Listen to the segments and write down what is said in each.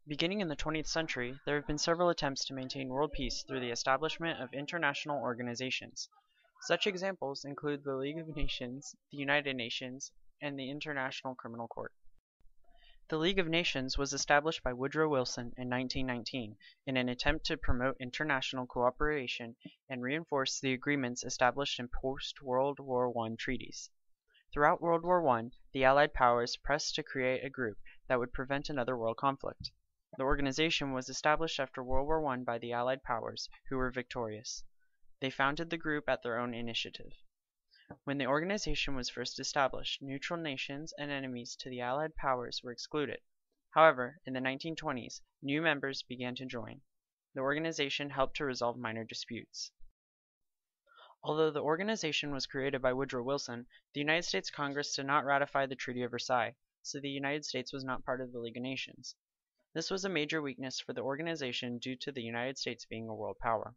Beginning in the 20th century, there have been several attempts to maintain world peace through the establishment of international organizations. Such examples include the League of Nations, the United Nations, and the International Criminal Court. The League of Nations was established by Woodrow Wilson in 1919 in an attempt to promote international cooperation and reinforce the agreements established in post-World War I treaties. Throughout World War I, the Allied powers pressed to create a group that would prevent another world conflict. The organization was established after World War I by the Allied powers, who were victorious. They founded the group at their own initiative. When the organization was first established, neutral nations and enemies to the Allied powers were excluded. However, in the 1920s, new members began to join. The organization helped to resolve minor disputes. Although the organization was created by Woodrow Wilson, the United States Congress did not ratify the Treaty of Versailles, so the United States was not part of the League of Nations. This was a major weakness for the organization due to the United States being a world power.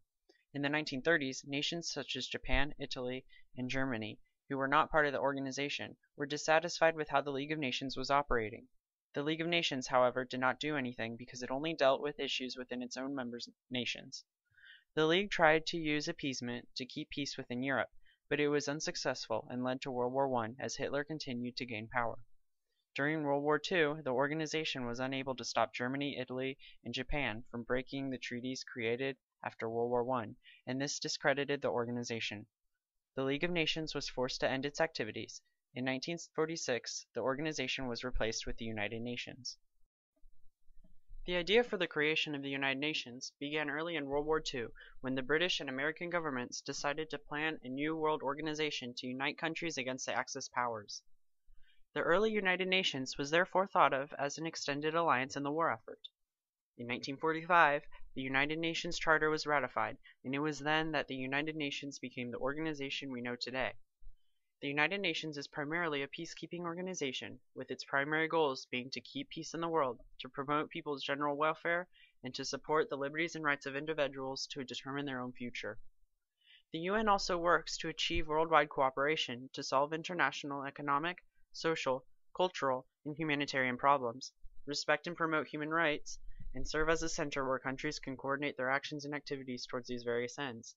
In the 1930s, nations such as Japan, Italy, and Germany, who were not part of the organization, were dissatisfied with how the League of Nations was operating. The League of Nations, however, did not do anything because it only dealt with issues within its own member nations. The League tried to use appeasement to keep peace within Europe, but it was unsuccessful and led to World War I as Hitler continued to gain power. During World War II, the organization was unable to stop Germany, Italy, and Japan from breaking the treaties created after World War I, and this discredited the organization. The League of Nations was forced to end its activities. In 1946, the organization was replaced with the United Nations. The idea for the creation of the United Nations began early in World War II when the British and American governments decided to plan a new world organization to unite countries against the Axis powers. The early United Nations was therefore thought of as an extended alliance in the war effort. In 1945, the United Nations Charter was ratified, and it was then that the United Nations became the organization we know today. The United Nations is primarily a peacekeeping organization, with its primary goals being to keep peace in the world, to promote people's general welfare, and to support the liberties and rights of individuals to determine their own future. The UN also works to achieve worldwide cooperation to solve international economic, social, cultural, and humanitarian problems, respect and promote human rights, and serve as a center where countries can coordinate their actions and activities towards these various ends.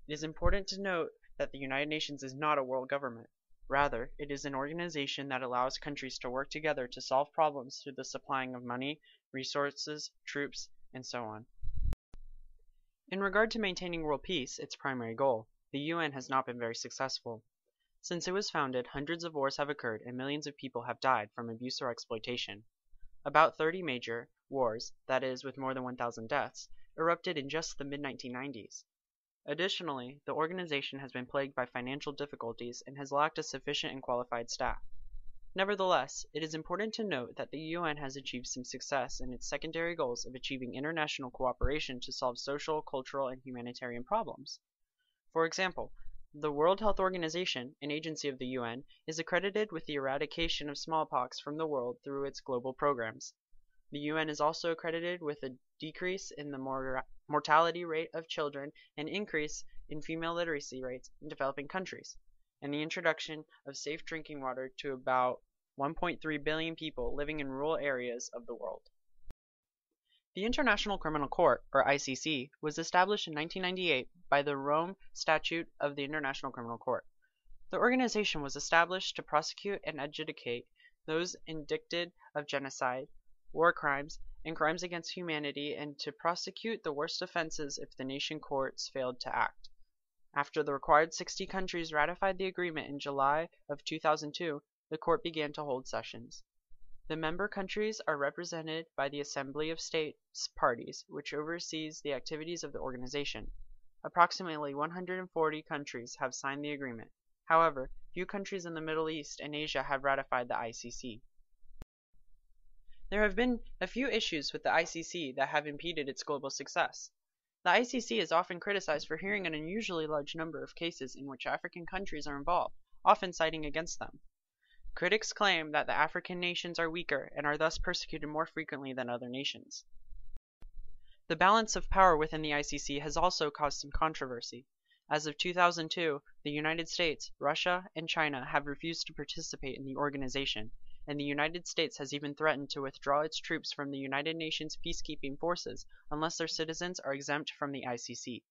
It is important to note that the United Nations is not a world government. Rather, it is an organization that allows countries to work together to solve problems through the supplying of money, resources, troops, and so on. In regard to maintaining world peace, its primary goal, the UN has not been very successful. Since it was founded, hundreds of wars have occurred and millions of people have died from abuse or exploitation. About 30 major wars, that is, with more than 1,000 deaths, erupted in just the mid-1990s. Additionally, the organization has been plagued by financial difficulties and has lacked a sufficient and qualified staff. Nevertheless, it is important to note that the UN has achieved some success in its secondary goals of achieving international cooperation to solve social, cultural, and humanitarian problems. For example, the World Health Organization, an agency of the UN, is accredited with the eradication of smallpox from the world through its global programs. The UN is also accredited with a decrease in the mortality rate of children and increase in female literacy rates in developing countries, and the introduction of safe drinking water to about 1.3 billion people living in rural areas of the world. The International Criminal Court, or ICC, was established in 1998 by the Rome Statute of the International Criminal Court. The organization was established to prosecute and adjudicate those indicted of genocide, war crimes, and crimes against humanity, and to prosecute the worst offenses if the nation courts failed to act. After the required 60 countries ratified the agreement in July of 2002, the court began to hold sessions. The member countries are represented by the Assembly of States Parties, which oversees the activities of the organization. Approximately 140 countries have signed the agreement. However, few countries in the Middle East and Asia have ratified the ICC. There have been a few issues with the ICC that have impeded its global success. The ICC is often criticized for hearing an unusually large number of cases in which African countries are involved, often citing against them. Critics claim that the African nations are weaker and are thus persecuted more frequently than other nations. The balance of power within the ICC has also caused some controversy. As of 2002, the United States, Russia, and China have refused to participate in the organization, and the United States has even threatened to withdraw its troops from the United Nations peacekeeping forces unless their citizens are exempt from the ICC.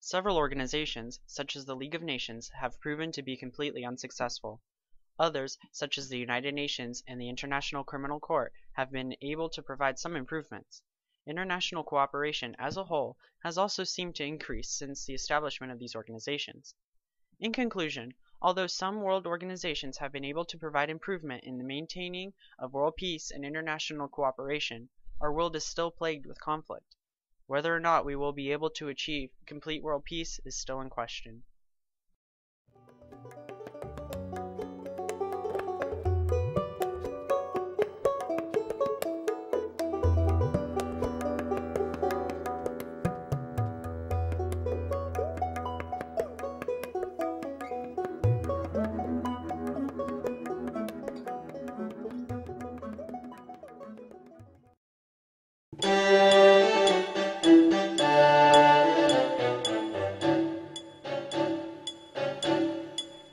Several organizations, such as the League of Nations, have proven to be completely unsuccessful. Others, such as the United Nations and the International Criminal Court, have been able to provide some improvements. International cooperation as a whole has also seemed to increase since the establishment of these organizations. In conclusion, although some world organizations have been able to provide improvement in the maintaining of world peace and international cooperation, our world is still plagued with conflict. Whether or not we will be able to achieve complete world peace is still in question.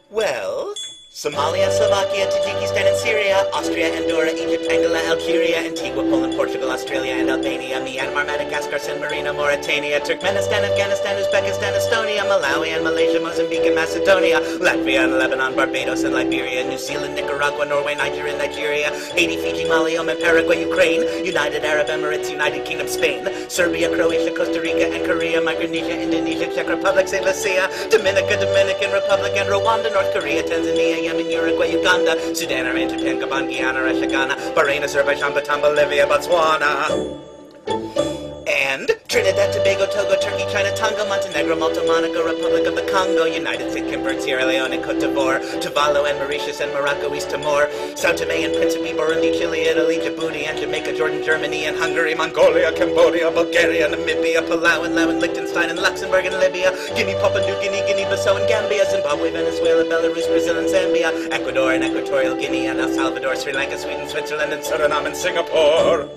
Well, Somalia, Slovakia, Tajikistan and Syria, Austria, Andorra, Egypt, Angola, Algeria, Antigua, Poland, Portugal, Australia and Albania, Myanmar, Madagascar, San Marino, Mauritania, Turkmenistan, Afghanistan, Uzbekistan, Estonia, Malawi and Malaysia, Mozambique and Macedonia, Latvia and Lebanon, Barbados and Liberia, New Zealand, Nicaragua, Norway, Niger and Nigeria, Haiti, Fiji, Mali, Oman, Paraguay, Ukraine, United Arab Emirates, United Kingdom, Spain, Serbia, Croatia, Costa Rica and Korea, Micronesia, Indonesia, Czech Republic, St. Lucia, Dominica, Dominican Republic and Rwanda, North Korea, Tanzania, Yemen, Uruguay, Uganda, Sudan, Iran, Japan, Gabon, Guyana, Russia, Ghana, Bahrain, Azerbaijan, Bhutan, Bolivia, Botswana. And Trinidad, Tobago, Togo, Turkey, China, Tonga, Montenegro, Malta, Monaco, Republic of the Congo, United States, Kimber, Sierra Leone, Cote d'Ivoire, Tuvalu and Mauritius and Morocco, East Timor, Sao Tome and Principe, Burundi, Chile, Italy, Djibouti and Jamaica, Jordan, Germany and Hungary, Mongolia, Cambodia, Bulgaria, Namibia, Palau and Laos, Liechtenstein and Luxembourg and Libya, Guinea, Papua New Guinea, Guinea-Bissau and Gambia, Zimbabwe, Venezuela, Belarus, Brazil and Zambia, Ecuador and Equatorial Guinea and El Salvador, Sri Lanka, Sweden, Switzerland and Suriname and Singapore.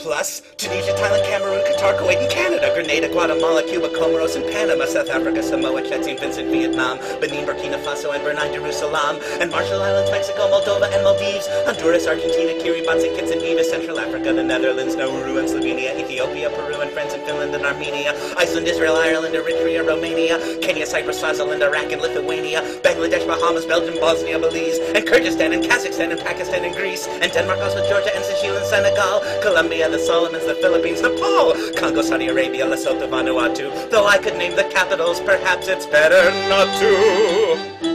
Plus, Tunisia, Thailand, Cameroon, Qatar, Kuwait, and Canada, Grenada, Guatemala, Cuba, Comoros, and Panama, South Africa, Samoa, Chad, St. Vincent, Vietnam, Benin, Burkina Faso, and Brunei, Jerusalem, and Marshall Islands, Mexico, Moldova, and Maldives, Honduras, Argentina, Kiribati, and Kitts and Nevis, Central Africa, the Netherlands, Nauru, and Slovenia, Ethiopia, Peru, and France, and Finland, and Armenia, Iceland, Israel, Ireland, Eritrea, Romania, Kenya, Cyprus, Swaziland, Iraq, and Lithuania, Bangladesh, Bahamas, Belgium, Bosnia, Belize, and Kyrgyzstan, and Kazakhstan, and Pakistan, and Greece, and Denmark, also Georgia, and Seychelles, and Senegal, Colombia, the Solomons, the Philippines, Nepal, Congo, Saudi Arabia, Lesotho, Vanuatu. Though I could name the capitals, perhaps it's better not to.